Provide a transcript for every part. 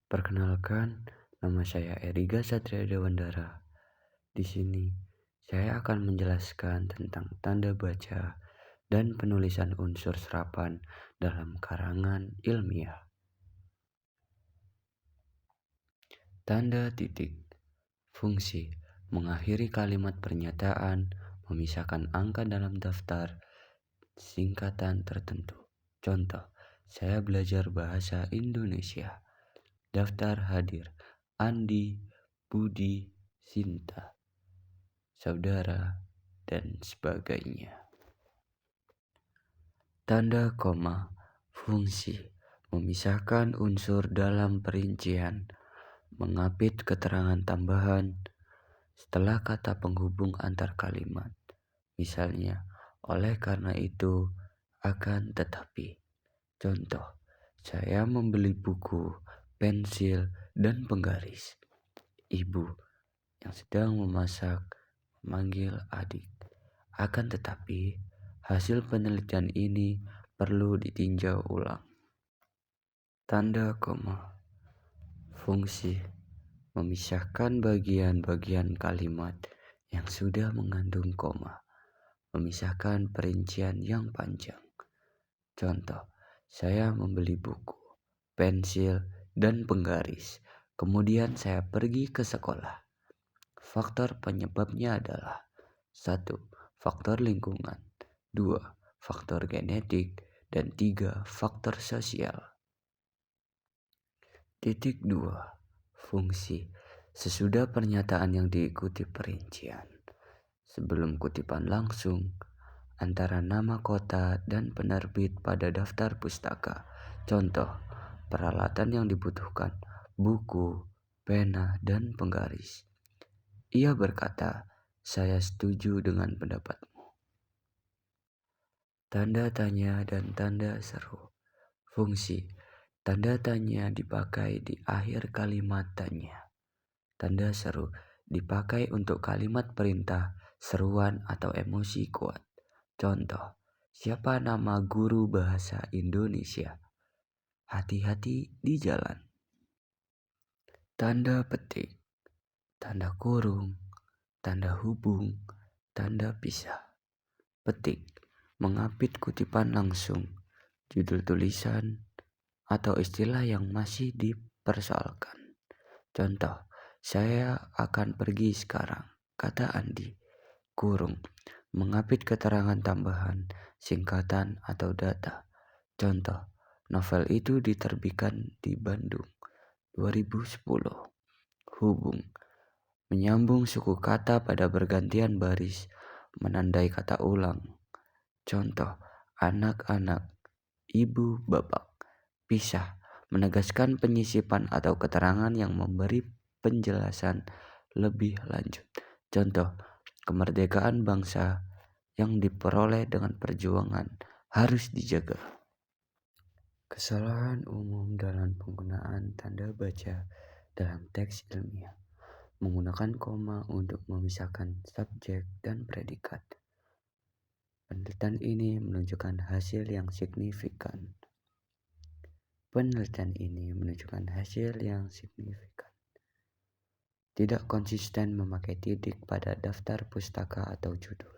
Perkenalkan, nama saya Eriga Satria Dewandara. Di sini, saya akan menjelaskan tentang tanda baca dan penulisan unsur serapan dalam karangan ilmiah. Tanda titik. Fungsi. Mengakhiri kalimat pernyataan, memisahkan angka dalam daftar, singkatan tertentu. Contoh, saya belajar bahasa Indonesia. Daftar hadir. Andi, Budi, Sinta, saudara, dan sebagainya. Tanda koma. Fungsi. Memisahkan unsur dalam perincian. Mengapit keterangan tambahan setelah kata penghubung antar kalimat. Misalnya, oleh karena itu, akan tetapi. Contoh, saya membeli buku, pensil, dan penggaris. Ibu yang sedang memasak memanggil adik. Akan tetapi, hasil penelitian ini perlu ditinjau ulang. Tanda koma. Fungsi. Memisahkan bagian-bagian kalimat yang sudah mengandung koma. Memisahkan perincian yang panjang. Contoh, saya membeli buku, pensil, dan penggaris. Kemudian saya pergi ke sekolah. Faktor penyebabnya adalah 1. Faktor lingkungan, 2. Faktor genetik, dan 3. Faktor sosial. Titik 2. Fungsi. Sesudah pernyataan yang diikuti perincian. Sebelum kutipan langsung, antara nama kota dan penerbit pada daftar pustaka. Contoh, peralatan yang dibutuhkan, buku, pena, dan penggaris. Ia berkata, saya setuju dengan pendapatmu. Tanda tanya dan tanda seru. Fungsi. Tanda tanya dipakai di akhir kalimat tanya. Tanda seru dipakai untuk kalimat perintah, seruan, atau emosi kuat. Contoh, siapa nama guru bahasa Indonesia? Hati-hati di jalan. Tanda petik. Tanda kurung, tanda hubung, tanda pisah. Petik. Mengapit kutipan langsung, judul tulisan, atau istilah yang masih dipersoalkan. Contoh, saya akan pergi sekarang, kata Andi. Kurung. Mengapit keterangan tambahan, singkatan, atau data. Contoh, novel itu diterbitkan di Bandung 2010. Hubung. Menyambung suku kata pada bergantian baris, menandai kata ulang. Contoh, anak-anak, ibu, bapak. Pisah. Menegaskan penyisipan atau keterangan yang memberi penjelasan lebih lanjut. Contoh, kemerdekaan bangsa yang diperoleh dengan perjuangan harus dijaga. Kesalahan umum dalam penggunaan tanda baca dalam teks ilmiah. Menggunakan koma untuk memisahkan subjek dan predikat. Penelitian ini menunjukkan hasil yang signifikan. Tidak konsisten memakai titik pada daftar pustaka atau judul.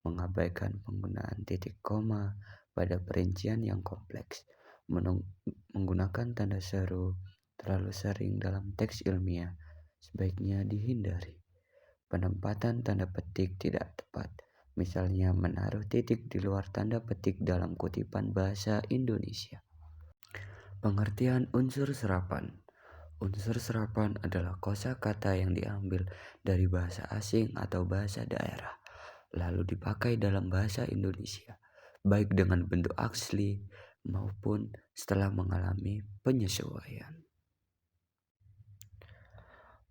Mengabaikan penggunaan titik koma pada perincian yang kompleks. Menggunakan tanda seru terlalu sering dalam teks ilmiah sebaiknya dihindari. Penempatan tanda petik tidak tepat. Misalnya menaruh titik di luar tanda petik dalam kutipan bahasa Indonesia. Pengertian unsur serapan. Unsur serapan adalah kosakata yang diambil dari bahasa asing atau bahasa daerah, lalu dipakai dalam bahasa Indonesia, baik dengan bentuk asli maupun setelah mengalami penyesuaian.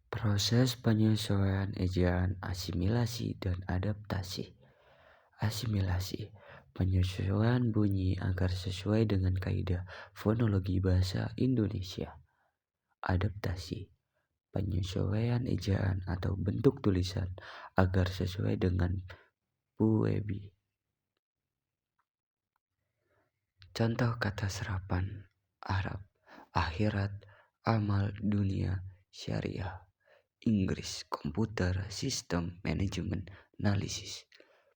Proses penyesuaian ejaan, asimilasi, dan adaptasi. Asimilasi. Penyesuaian bunyi agar sesuai dengan kaidah fonologi bahasa Indonesia. Adaptasi. Penyesuaian ejaan atau bentuk tulisan agar sesuai dengan Puebi. Contoh kata serapan: Arab, akhirat, Amal dunia syariah. Inggris, komputer, sistem, manajemen, analisis.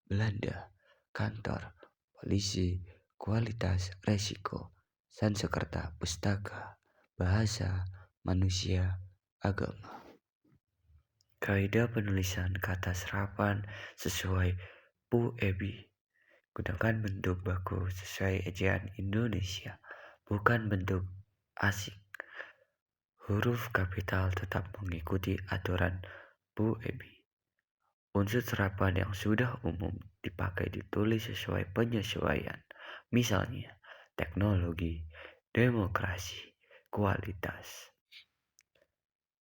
Belanda, kantor, polisi, kualitas, resiko. Sanskerta, pustaka, bahasa, manusia, agama. Kaidah penulisan kata serapan sesuai PUEBI. Gunakan bentuk baku sesuai ejaan Indonesia, bukan bentuk asing. Huruf kapital tetap mengikuti aturan PUEBI. Unsur serapan yang sudah umum dipakai ditulis sesuai penyesuaian. Misalnya, teknologi, demokrasi, kualitas.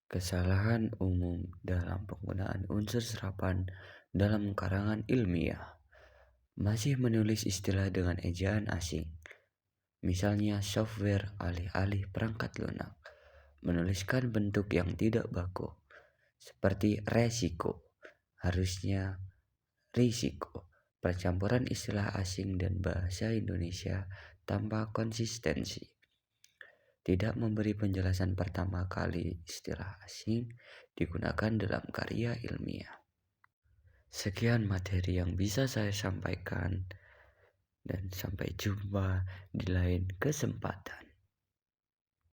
Kesalahan umum dalam penggunaan unsur serapan dalam karangan ilmiah. Masih menulis istilah dengan ejaan asing. Misalnya software alih-alih perangkat lunak. Menuliskan bentuk yang tidak baku. Seperti resiko. Harusnya risiko. Percampuran istilah asing dan bahasa Indonesia tanpa konsistensi. Tidak memberi penjelasan pertama kali istilah asing digunakan dalam karya ilmiah. Sekian materi yang bisa saya sampaikan dan sampai jumpa di lain kesempatan.